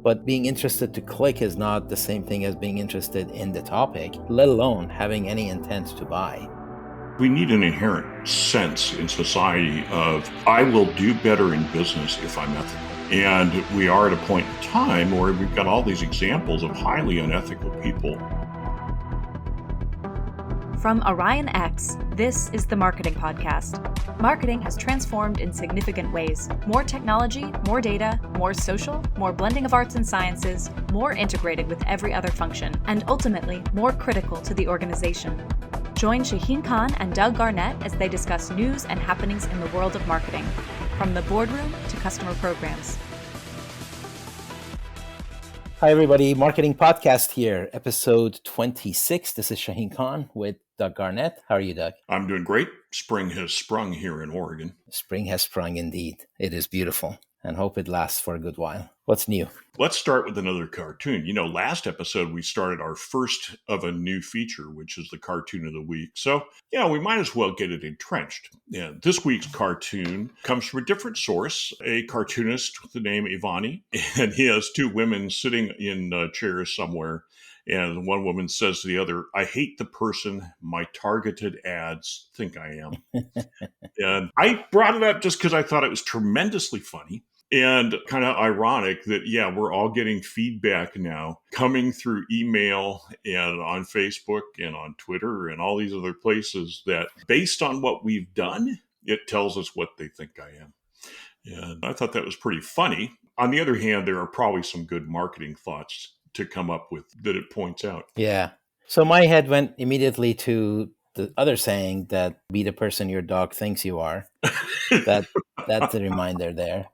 But being interested to click is not the same thing as being interested in the topic, let alone having any intent to buy. We need an inherent sense in society of, I will do better in business if I'm ethical. And we are at a point in time where we've got all these examples of highly unethical people. From Orion X, this is the Marketing Podcast. Marketing has transformed in significant ways. More technology, more data, more social, more blending of arts and sciences, more integrated with every other function, and ultimately more critical to the organization. Join Shaheen Khan and Doug Garnett as they discuss news and happenings in the world of marketing, from the boardroom to customer programs. Hi, everybody. Marketing Podcast here, episode 26. This is Shaheen Khan with Doug Garnett. How are you, Doug? I'm doing great. Spring has sprung here in Oregon. Spring has sprung indeed. It is beautiful and hope it lasts for a good while. What's new? Let's start with another cartoon. You know, last episode, we started our first of a new feature, which is the cartoon of the week. So, we might as well get it entrenched. Yeah, this week's cartoon comes from a different source, a cartoonist with the name Ivani, and he has two women sitting in chairs somewhere. And one woman says to the other, I hate the person my targeted ads think I am. And I brought it up just because I thought it was tremendously funny. And kind of ironic that, we're all getting feedback now coming through email and on Facebook and on Twitter and all these other places that based on what we've done, it tells us what they think I am. And I thought that was pretty funny. On the other hand, there are probably some good marketing thoughts to come up with that it points out. Yeah. So my head went immediately to the other saying that be the person your dog thinks you are. That's the reminder there.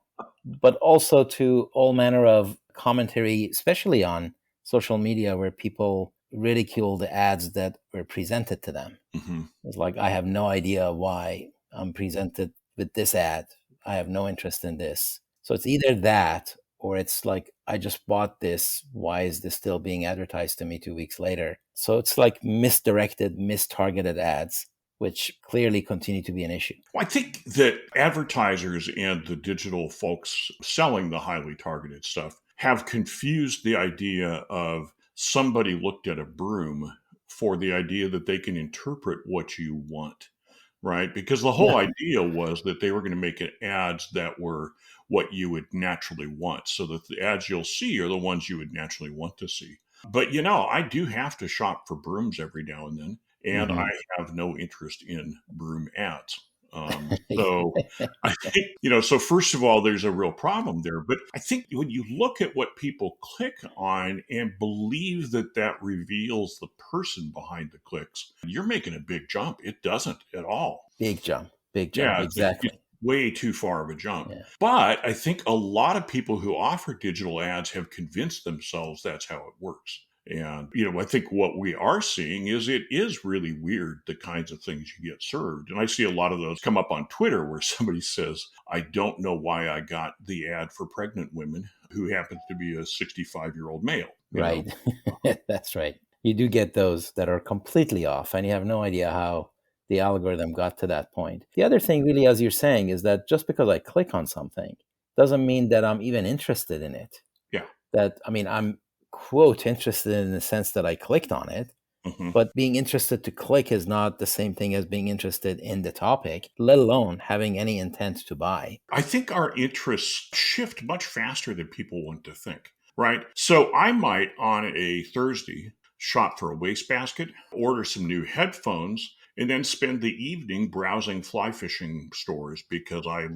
But also to all manner of commentary, especially on social media, where people ridicule the ads that were presented to them. Mm-hmm. It's like, I have no idea why I'm presented with this ad. I have no interest in this. So it's either that, or it's like, I just bought this. Why is this still being advertised to me 2 weeks later? So it's like misdirected, mistargeted ads, which clearly continue to be an issue. Well, I think that advertisers and the digital folks selling the highly targeted stuff have confused the idea of somebody looked at a broom for the idea that they can interpret what you want, right? Because the whole idea was that they were going to make ads that were what you would naturally want, so that the ads you'll see are the ones you would naturally want to see. But, I do have to shop for brooms every now and then. And I have no interest in broom ads. So I think, so first of all, there's a real problem there. But I think when you look at what people click on and believe that that reveals the person behind the clicks, you're making a big jump. It doesn't at all. Big jump. Yeah, Exactly. It's way too far of a jump. Yeah. But I think a lot of people who offer digital ads have convinced themselves that's how it works. And, I think what we are seeing is it is really weird, the kinds of things you get served. And I see a lot of those come up on Twitter where somebody says, I don't know why I got the ad for pregnant women who happens to be a 65-year-old male. Right. That's right. You do get those that are completely off and you have no idea how the algorithm got to that point. The other thing really, as you're saying, is that just because I click on something doesn't mean that I'm even interested in it. Yeah. I'm quote interested in the sense that I clicked on it, but being interested to click is not the same thing as being interested in the topic, let alone having any intent to buy. I think our interests shift much faster than people want to think, right? So I might on a Thursday shop for a wastebasket, order some new headphones, and then spend the evening browsing fly fishing stores because I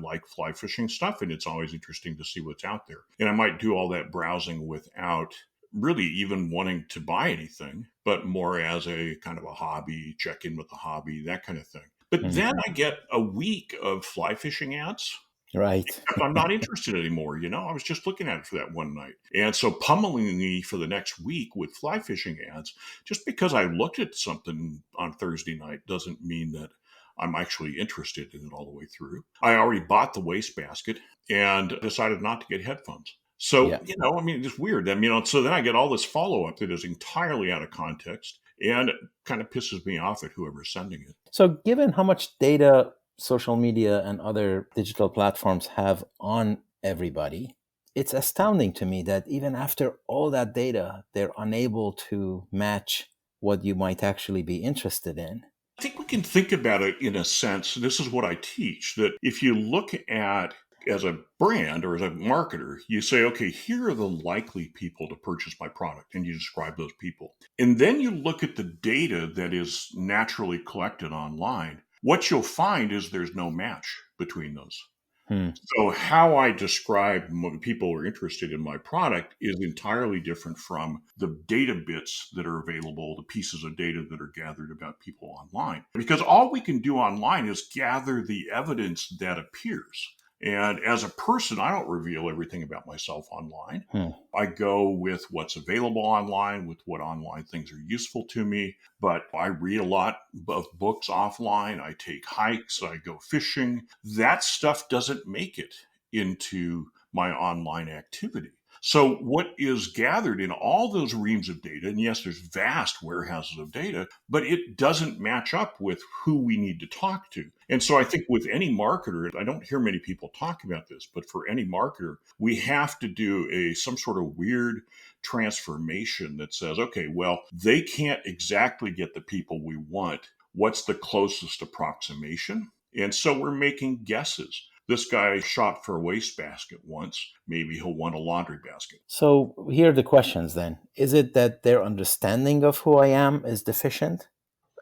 like fly fishing stuff and it's always interesting to see what's out there. And I might do all that browsing without really even wanting to buy anything, but more as a kind of a hobby, check in with the hobby, that kind of thing. But then I get a week of fly fishing ads. Right. I'm not interested anymore. I was just looking at it for that one night. And so pummeling me for the next week with fly fishing ads, just because I looked at something on Thursday night doesn't mean that I'm actually interested in it all the way through. I already bought the wastebasket and decided not to get headphones. So, it's weird. So then I get all this follow-up that is entirely out of context and it kind of pisses me off at whoever's sending it. So given how much data social media and other digital platforms have on everybody, It's astounding to me that even after all that data, they're unable to match what you might actually be interested in. I think we can think about it in a sense. This is what I teach, that if you look at as a brand or as a marketer, you say, okay, here are the likely people to purchase my product, and you describe those people. And then you look at the data that is naturally collected online. What you'll find is there's no match between those. Hmm. So how I describe when people are interested in my product is entirely different from the data bits that are available, the pieces of data that are gathered about people online. Because all we can do online is gather the evidence that appears. And as a person, I don't reveal everything about myself online. Hmm. I go with what's available online, with what online things are useful to me. But I read a lot of books offline. I take hikes. I go fishing. That stuff doesn't make it into my online activity. So what is gathered in all those reams of data, and yes, there's vast warehouses of data, but it doesn't match up with who we need to talk to. And so I think with any marketer, I don't hear many people talk about this, but for any marketer, we have to do some sort of weird transformation that says, okay, well, they can't exactly get the people we want. What's the closest approximation? And so we're making guesses. This guy shot for a wastebasket once. Maybe he'll want a laundry basket. So here are the questions then. Is it that their understanding of who I am is deficient?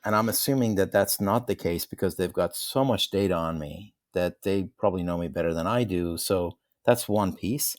And I'm assuming that that's not the case because they've got so much data on me that they probably know me better than I do. So that's one piece.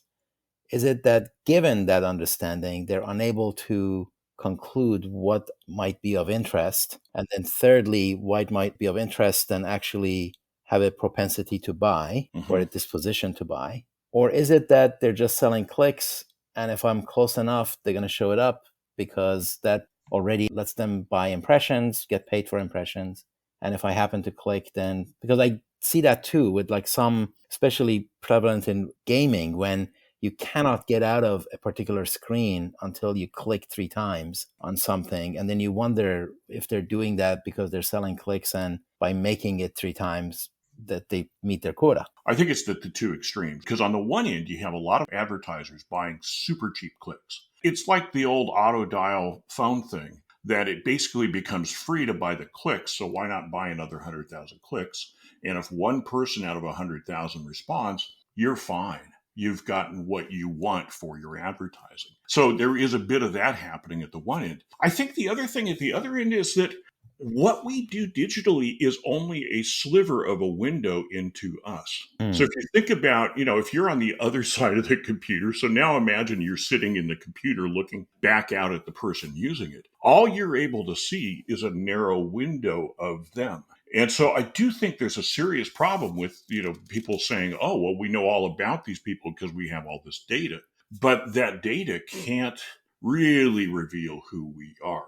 Is it that given that understanding, they're unable to conclude what might be of interest? And then thirdly, what might be of interest and actually have a propensity to buy or a disposition to buy? Or is it that they're just selling clicks, and if I'm close enough, they're going to show it up because that already lets them buy impressions, get paid for impressions. And if I happen to click, then because I see that too with like some, especially prevalent in gaming, when you cannot get out of a particular screen until you click 3 times on something. And then you wonder if they're doing that because they're selling clicks, and by making it 3 times that they meet their quota. I think it's the two extremes, because on the one end, you have a lot of advertisers buying super cheap clicks. It's like the old auto dial phone thing, that it basically becomes free to buy the clicks. So why not buy another 100,000 clicks? And if one person out of 100,000 responds, you're fine. You've gotten what you want for your advertising. So there is a bit of that happening at the one end. I think the other thing at the other end is that what we do digitally is only a sliver of a window into us. So if you think about, if you're on the other side of the computer, so now imagine you're sitting in the computer looking back out at the person using it. All you're able to see is a narrow window of them. And so I do think there's a serious problem with, people saying, oh, well, we know all about these people because we have all this data. But that data can't really reveal who we are.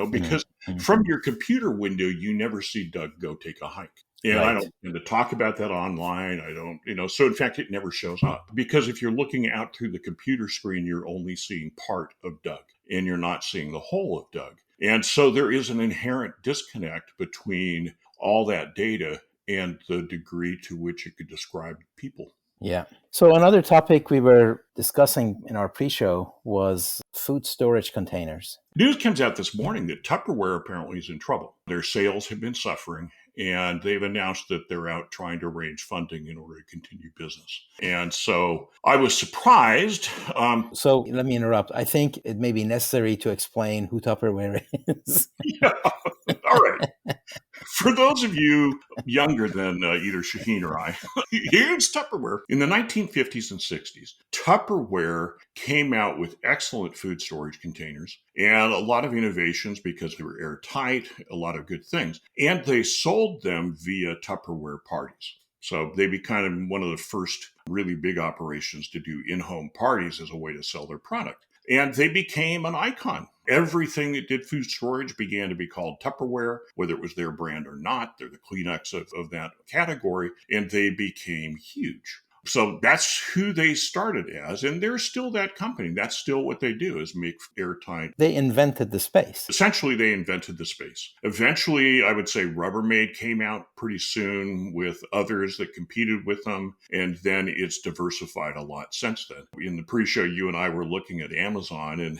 Because from your computer window, you never see Doug go take a hike. And I Right. don't tend to talk about that online. I don't, so in fact, it never shows up, because if you're looking out through the computer screen, you're only seeing part of Doug and you're not seeing the whole of Doug. And so there is an inherent disconnect between all that data and the degree to which it could describe people. Yeah. So another topic we were discussing in our pre-show was food storage containers. News comes out this morning that Tupperware apparently is in trouble. Their sales have been suffering, and they've announced that they're out trying to arrange funding in order to continue business. And so I was surprised. So let me interrupt. I think it may be necessary to explain who Tupperware is. Yeah, all right. For those of you younger than either Shaheen or I, here's Tupperware. In the 1950s and 60s, Tupperware came out with excellent food storage containers and a lot of innovations because they were airtight, a lot of good things. And they sold them via Tupperware parties. So they became one of the first really big operations to do in-home parties as a way to sell their product. And they became an icon. Everything that did food storage began to be called Tupperware, whether it was their brand or not. They're the Kleenex of that category, and they became huge. So that's who they started as, and they're still that company. That's still what they do, is make airtight. They invented the space. Essentially, they invented the space. Eventually, I would say Rubbermaid came out pretty soon with others that competed with them, and then it's diversified a lot since then. In the pre-show, you and I were looking at Amazon, and,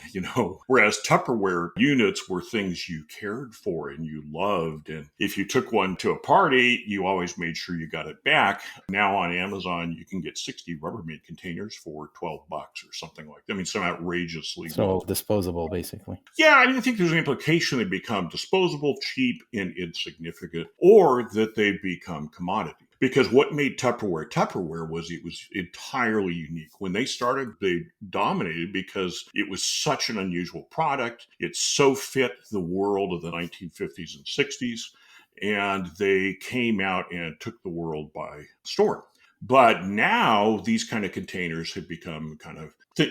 whereas Tupperware units were things you cared for and you loved, and if you took one to a party, you always made sure you got it back. Now on Amazon, you can get 60 Rubbermaid containers for $12 or something like that. I mean, some outrageously So disposable, basically. Yeah, I think there's an implication they become disposable, cheap, and insignificant, or that they become commodity. Because what made Tupperware was it was entirely unique. When they started, they dominated because it was such an unusual product. It so fit the world of the 1950s and 60s, and they came out and took the world by storm. But now these kind of containers have become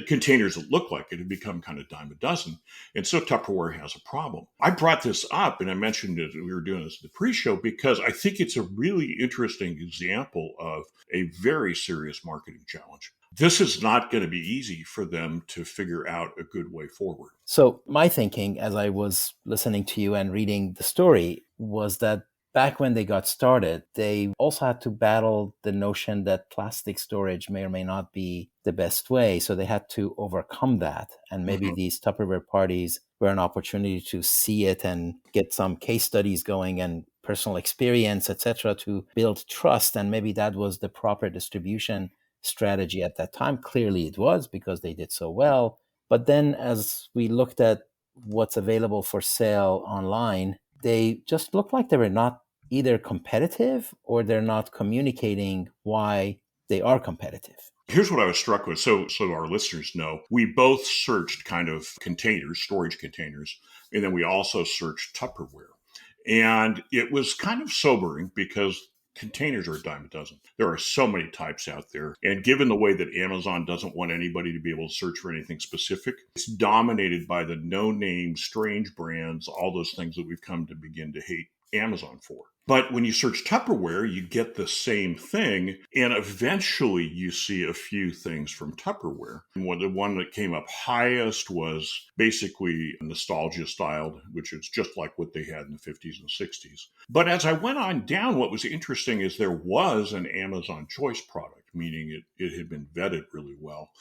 containers that look like it have become kind of dime a dozen. And so Tupperware has a problem. I brought this up and I mentioned it, we were doing this at the pre-show, because I think it's a really interesting example of a very serious marketing challenge. This is not going to be easy for them to figure out a good way forward. So my thinking, as I was listening to you and reading the story, was that back when they got started, they also had to battle the notion that plastic storage may or may not be the best way. So they had to overcome that. And maybe these Tupperware parties were an opportunity to see it and get some case studies going and personal experience, etc., to build trust. And maybe that was the proper distribution strategy at that time. Clearly it was, because they did so well. But then as we looked at what's available for sale online, they just looked like they were not either competitive or they're not communicating why they are competitive. Here's what I was struck with. So our listeners know, we both searched kind of containers, storage containers, and then we also searched Tupperware. And it was kind of sobering because containers are a dime a dozen. There are so many types out there. And given the way that Amazon doesn't want anybody to be able to search for anything specific, it's dominated by the no-name, strange brands, all those things that we've come to begin to hate Amazon for. But when you search Tupperware, you get the same thing, and eventually you see a few things from Tupperware. And the one that came up highest was basically nostalgia styled, which is just like what they had in the 50s and 60s. But as I went on down, what was interesting is there was an Amazon Choice product, meaning it had been vetted really well.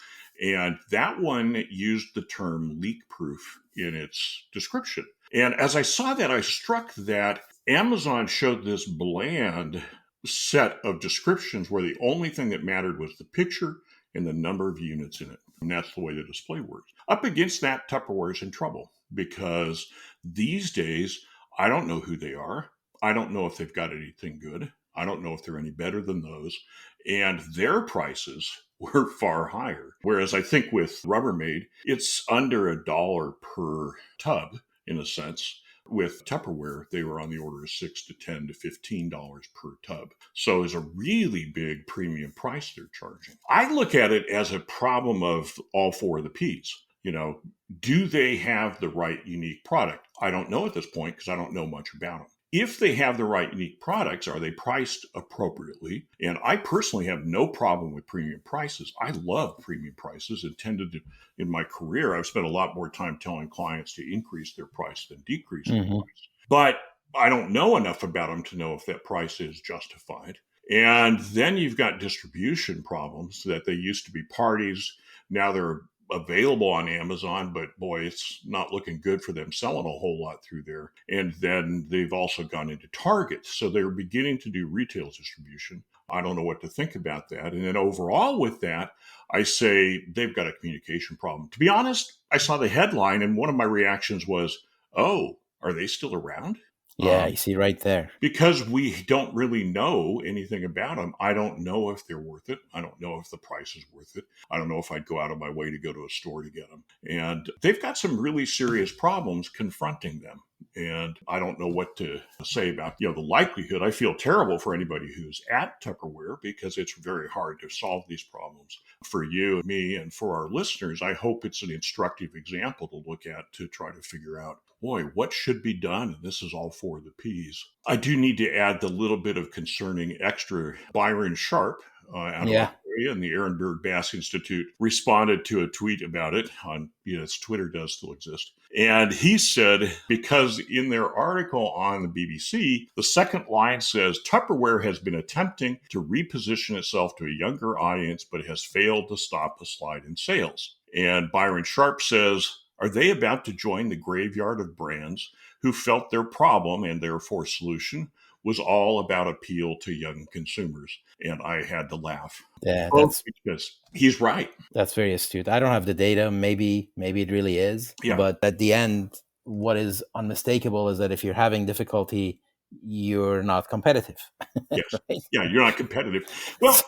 And that one used the term leak proof in its description. And as I saw that, I struck that Amazon showed this bland set of descriptions where the only thing that mattered was the picture and the number of units in it. And that's the way the display works. Up against that, Tupperware's in trouble, because these days, I don't know who they are. I don't know if they've got anything good. I don't know if they're any better than those. And their prices were far higher. Whereas I think with Rubbermaid, it's under $1 per tub in a sense. With Tupperware, they were on the order of $6 to $10 to $15 per tub. So it's a really big premium price they're charging. I look at it as a problem of all four of the P's. Do they have the right unique product? I don't know at this point because I don't know much about them. If they have the right unique products, are they priced appropriately? And I personally have no problem with premium prices. I love premium prices and tended to, in my career, I've spent a lot more time telling clients to increase their price than decrease their price. But I don't know enough about them to know if that price is justified. And then you've got distribution problems that they used to be parties. Now they're available on Amazon, but boy, it's not looking good for them selling a whole lot through there. And then they've also gone into Target. So they're beginning to do retail distribution. I don't know what to think about that. And then overall with that, I say they've got a communication problem. To be honest, I saw the headline and one of my reactions was, oh, are they still around? Yeah, you see right there. Because we don't really know anything about them. I don't know if they're worth it. I don't know if the price is worth it. I don't know if I'd go out of my way to go to a store to get them. And they've got some really serious problems confronting them. And I don't know what to say about, the likelihood. I feel terrible for anybody who's at Tupperware because it's very hard to solve these problems. For you and me and for our listeners, I hope it's an instructive example to look at to try to figure out, boy, what should be done? And this is all four of the P's. I do need to add the little bit of concerning extra Byron Sharp out of Australia, and the Ehrenberg Bass Institute responded to a tweet about it on, its Twitter does still exist. And he said, because in their article on the BBC, the second line says Tupperware has been attempting to reposition itself to a younger audience, but has failed to stop the slide in sales. And Byron Sharp says, are they about to join the graveyard of brands who felt their problem and therefore solution was all about appeal to young consumers? And I had to laugh. Yeah, Because he's right. That's very astute. I don't have the data. Maybe it really is. Yeah. But at the end, what is unmistakable is that if you're having difficulty, you're not competitive. Yes. Right? Yeah, you're not competitive. Well,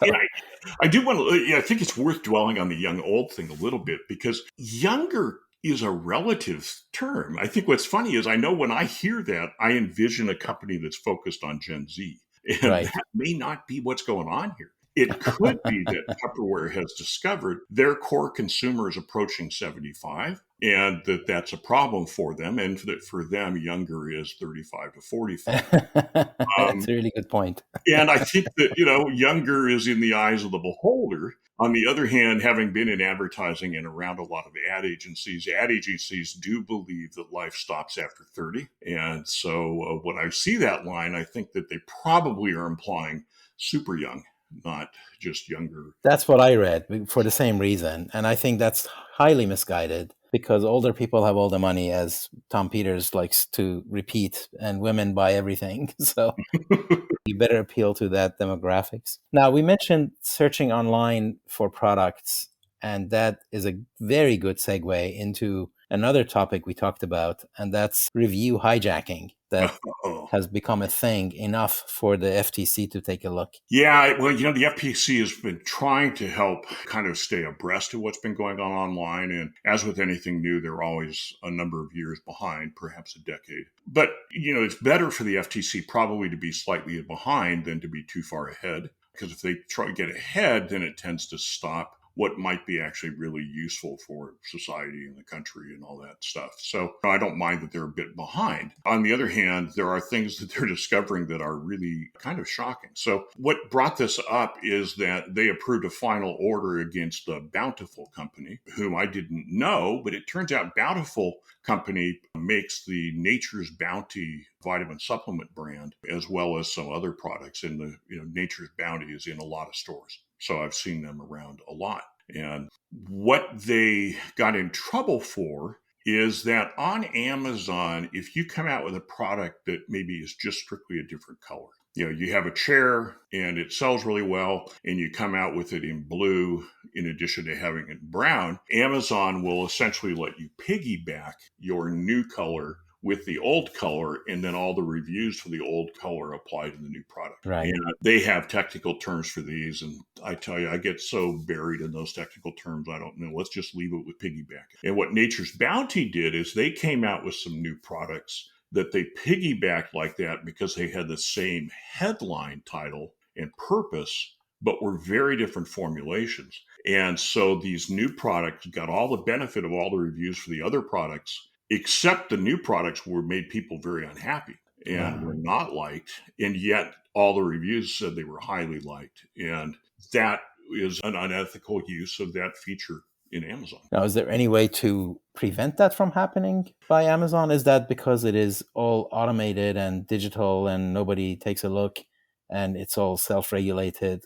I do want to, I think it's worth dwelling on the young old thing a little bit, because younger is a relative term. I think what's funny is I know when I hear that, I envision a company that's focused on Gen Z. And Right. that may not be what's going on here. It could be that Tupperware has discovered their core consumer is approaching 75 and that's a problem for them. And that for them, younger is 35 to 45. That's a really good point. And I think that, younger is in the eyes of the beholder. On the other hand, having been in advertising and around a lot of ad agencies do believe that life stops after 30. And so when I see that line, I think that they probably are implying super young, not just younger. That's what I read for the same reason. And I think that's highly misguided because older people have all the money, as Tom Peters likes to repeat, and women buy everything. So you better appeal to that demographics. Now, we mentioned searching online for products, and that is a very good segue into another topic we talked about, and that's review hijacking. That has become a thing enough for the FTC to take a look. Yeah, well, the FTC has been trying to help kind of stay abreast of what's been going on online. And as with anything new, they're always a number of years behind, perhaps a decade. But, it's better for the FTC probably to be slightly behind than to be too far ahead. Because if they try to get ahead, then it tends to stop what might be actually really useful for society and the country and all that stuff. So I don't mind that they're a bit behind. On the other hand, there are things that they're discovering that are really kind of shocking. So what brought this up is that they approved a final order against the Bountiful Company, whom I didn't know, but it turns out Bountiful Company makes the Nature's Bounty vitamin supplement brand, as well as some other products. And the Nature's Bounty is in a lot of stores. So I've seen them around a lot. And what they got in trouble for is that on Amazon, if you come out with a product that maybe is just strictly a different color, you have a chair and it sells really well and you come out with it in blue in addition to having it brown, Amazon will essentially let you piggyback your new color with the old color, and then all the reviews for the old color apply to the new product. Right. And they have technical terms for these. And I tell you, I get so buried in those technical terms, I don't know. Let's just leave it with piggyback. And what Nature's Bounty did is they came out with some new products that they piggybacked like that because they had the same headline title and purpose, but were very different formulations. And so these new products got all the benefit of all the reviews for the other products, except the new products made people very unhappy and were not liked. And yet all the reviews said they were highly liked. And that is an unethical use of that feature in Amazon. Now, is there any way to prevent that from happening by Amazon? Is that because it is all automated and digital and nobody takes a look and it's all self-regulated?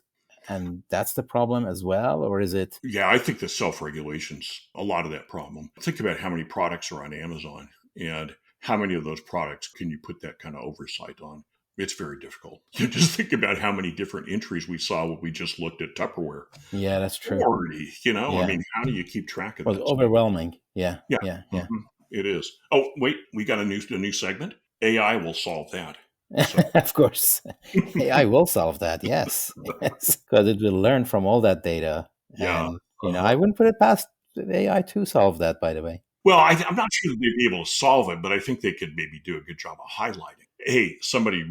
And that's the problem as well? Or is it? Yeah, I think the self-regulation's a lot of that problem. Think about how many products are on Amazon and how many of those products can you put that kind of oversight on? It's very difficult. You just think about how many different entries we saw when we just looked at Tupperware. Yeah, that's true. 40, Yeah. I mean, how do you keep track of Well, that? overwhelming. Yeah. Mm-hmm. It is. Oh, wait, we got a new segment. AI will solve that. So. Of course. AI will solve that, yes. Because it will learn from all that data. Yeah. And, I wouldn't put it past AI to solve that, by the way. Well, I'm not sure that they'd be able to solve it, but I think they could maybe do a good job of highlighting. Hey, somebody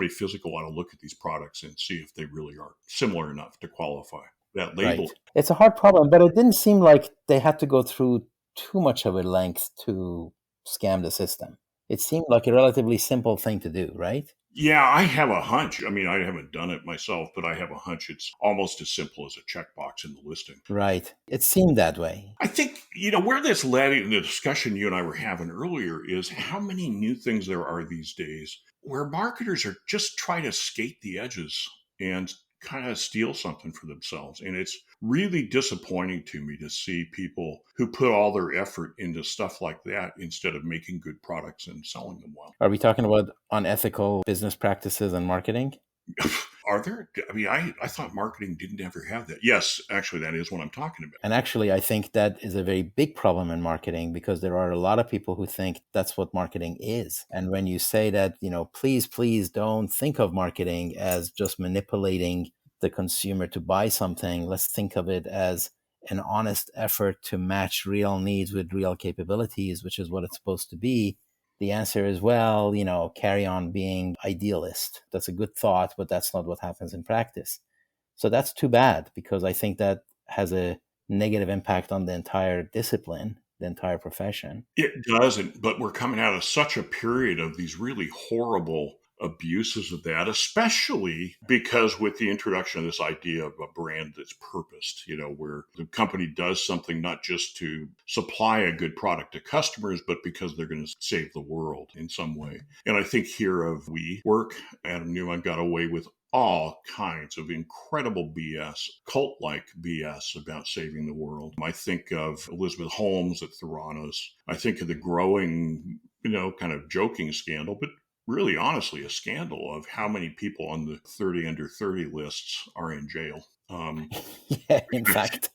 physical ought to look at these products and see if they really are similar enough to qualify that label. Right. It's a hard problem, but it didn't seem like they had to go through too much of a length to scam the system. It seemed like a relatively simple thing to do, right? Yeah, I have a hunch. I mean, I haven't done it myself, but I have a hunch it's almost as simple as a checkbox in the listing. Right. It seemed that way. I think, where this led in the discussion you and I were having earlier is how many new things there are these days where marketers are just trying to skate the edges and kind of steal something for themselves. And it's really disappointing to me to see people who put all their effort into stuff like that instead of making good products and selling them well. Are we talking about unethical business practices and marketing? Are there? I mean, I thought marketing didn't ever have that. Yes, actually, that is what I'm talking about. And actually, I think that is a very big problem in marketing because there are a lot of people who think that's what marketing is. And when you say that, please, please don't think of marketing as just manipulating the consumer to buy something. Let's think of it as an honest effort to match real needs with real capabilities, which is what it's supposed to be. The answer is, well, carry on being idealist. That's a good thought, but that's not what happens in practice. So that's too bad because I think that has a negative impact on the entire discipline, the entire profession. It doesn't, but we're coming out of such a period of these really horrible abuses of that, especially because with the introduction of this idea of a brand that's purposed, where the company does something not just to supply a good product to customers, but because they're going to save the world in some way. And I think here of WeWork, Adam Neumann got away with all kinds of incredible BS, cult-like BS about saving the world. I think of Elizabeth Holmes at Theranos. I think of the growing, kind of joking scandal, but really honestly a scandal of how many people on the 30 under 30 lists are in jail. Yeah, in fact,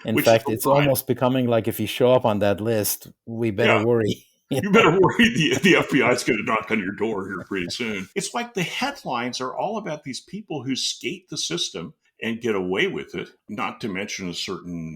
Which is a it's lie. almost becoming like if you show up on that list, we better Yeah. worry. You better worry the FBI is going to knock on your door here pretty soon. It's like the headlines are all about these people who skate the system and get away with it, not to mention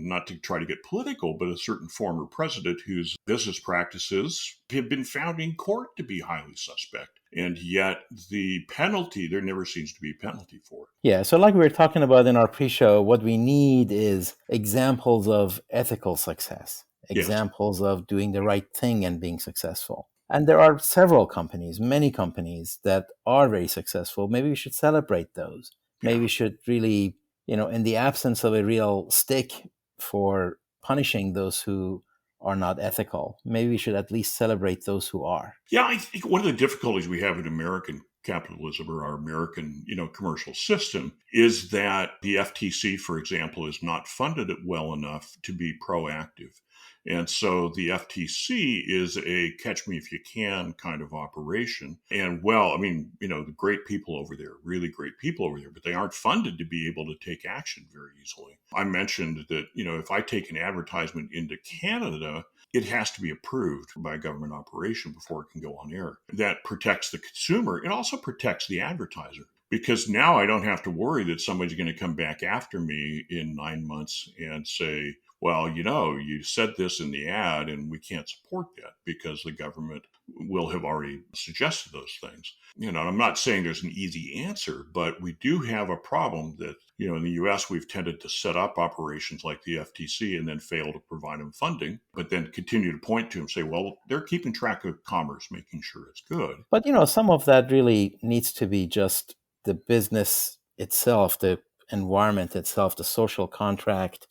not to try to get political, but a certain former president whose business practices have been found in court to be highly suspect. And yet the penalty, there never seems to be a penalty for it. Yeah, so like we were talking about in our pre-show, what we need is examples of ethical success, Yes. examples of doing the right thing and being successful. And there are several companies, many companies that are very successful. Maybe we should celebrate those. Maybe we should really, in the absence of a real stick for punishing those who are not ethical, maybe we should at least celebrate those who are. Yeah, I think one of the difficulties we have in American capitalism or our American, commercial system is that the FTC, for example, is not funded it well enough to be proactive. And so the FTC is a catch me if you can kind of operation. And the great people over there, really great people over there, but they aren't funded to be able to take action very easily. I mentioned that, if I take an advertisement into Canada, it has to be approved by a government operation before it can go on air. That protects the consumer. It also protects the advertiser. Because now I don't have to worry that somebody's going to come back after me in 9 months and say, well, you said this in the ad and we can't support that because the government will have already suggested those things. I'm not saying there's an easy answer, but we do have a problem that, in the US, we've tended to set up operations like the FTC and then fail to provide them funding, but then continue to point to them, say, well, they're keeping track of commerce, making sure it's good. But, some of that really needs to be just the business itself, the environment itself, the social contract,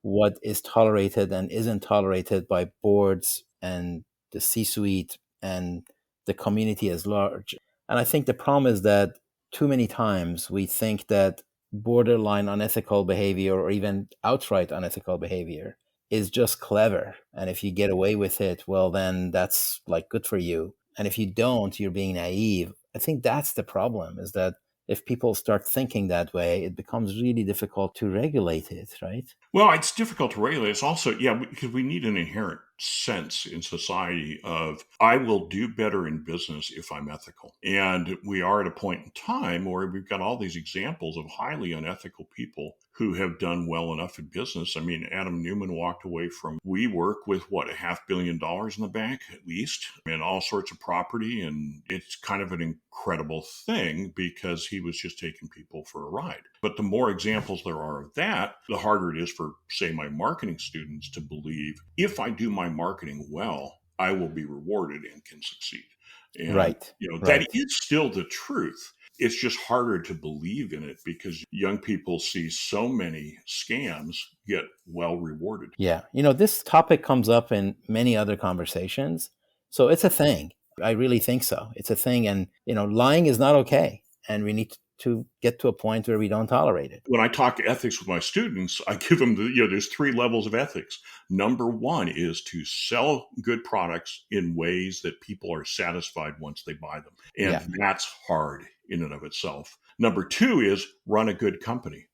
what is tolerated and isn't tolerated by boards and the C-suite and the community as large. And I think the problem is that too many times we think that borderline unethical behavior or even outright unethical behavior is just clever. And if you get away with it, well, then that's like good for you. And if you don't, you're being naive. I think that's the problem, is that if people start thinking that way, it becomes really difficult to regulate it, right? Well, it's difficult to regulate. It's also, because we need an inherent sense in society of, I will do better in business if I'm ethical. And we are at a point in time where we've got all these examples of highly unethical people who have done well enough in business. I mean, Adam Neumann walked away from WeWork with $500 million in the bank, at least, and all sorts of property. And it's kind of an incredible thing because he was just taking people for a ride. But the more examples there are of that, the harder it is for, say, my marketing students to believe if I do my marketing well, I will be rewarded and can succeed. And, Right. that Right. is still the truth. It's just harder to believe in it because young people see so many scams get well rewarded. Yeah. This topic comes up in many other conversations. So it's a thing. I really think so. It's a thing. And, lying is not okay. And we need to get to a point where we don't tolerate it. When I talk ethics with my students, I give them there's 3 levels of ethics. Number 1 is to sell good products in ways that people are satisfied once they buy them. And that's hard in and of itself. Number 2 is run a good company.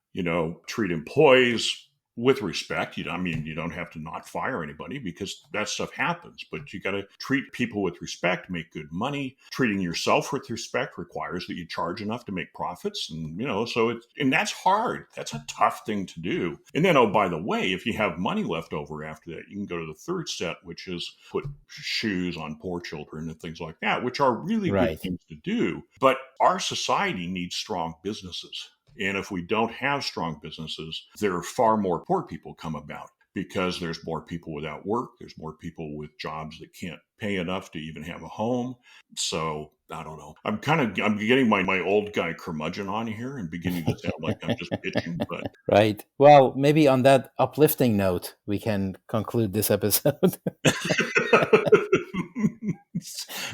Treat employees with respect. You don't have to not fire anybody because that stuff happens, but you got to treat people with respect, make good money. Treating yourself with respect requires that you charge enough to make profits. And, and that's hard. That's a tough thing to do. And then, oh, by the way, if you have money left over after that, you can go to the third step, which is put shoes on poor children and things like that, which are really good things to do. But our society needs strong businesses. And if we don't have strong businesses, there are far more poor people come about because there's more people without work. There's more people with jobs that can't pay enough to even have a home. So I don't know. I'm getting my old guy curmudgeon on here and beginning to sound like I'm just bitching. But Right. Well, maybe on that uplifting note, we can conclude this episode.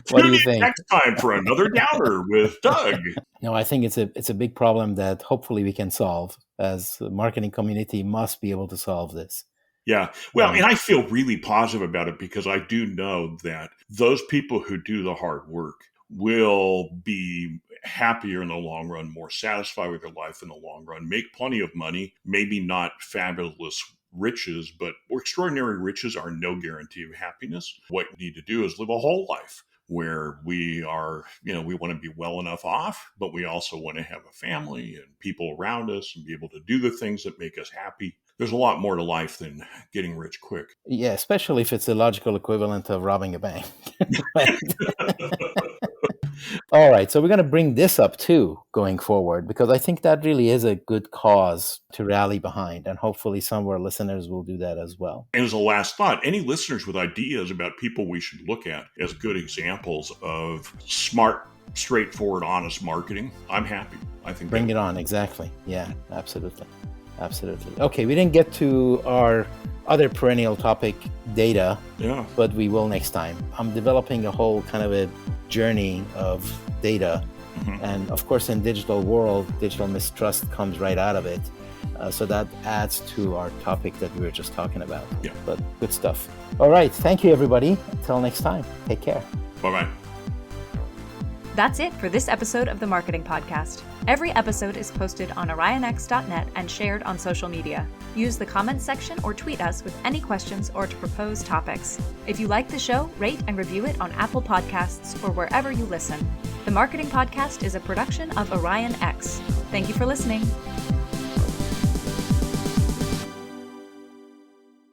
What do you think? Next time for another downer with Doug. No, I think it's a big problem that hopefully we can solve. As the marketing community must be able to solve this. Yeah. Well, and I feel really positive about it because I do know that those people who do the hard work will be happier in the long run, more satisfied with their life in the long run, make plenty of money, maybe not fabulous riches, but extraordinary riches are no guarantee of happiness. What you need to do is live a whole life where we are, we want to be well enough off, but we also want to have a family and people around us and be able to do the things that make us happy. There's a lot more to life than getting rich quick. Yeah, especially if it's the logical equivalent of robbing a bank. All right, so we're going to bring this up too going forward, because I think that really is a good cause to rally behind, and hopefully some of our listeners will do that as well. And as a last thought, any listeners with ideas about people we should look at as good examples of smart, straightforward, honest marketing, I'm happy. I think bring it on. Exactly. Yeah, absolutely. Okay, we didn't get to our other perennial topic, data, but we will next time. I'm developing a whole kind of a journey of data. And of course, in digital world, digital mistrust comes right out of it. So that adds to our topic that we were just talking about. Yeah. But good stuff. All right. Thank you, everybody. Until next time. Take care. Bye-bye. That's it for this episode of the Marketing Podcast. Every episode is posted on orionx.net and shared on social media. Use the comments section or tweet us with any questions or to propose topics. If you like the show, rate and review it on Apple Podcasts or wherever you listen. The Marketing Podcast is a production of Orion X. Thank you for listening.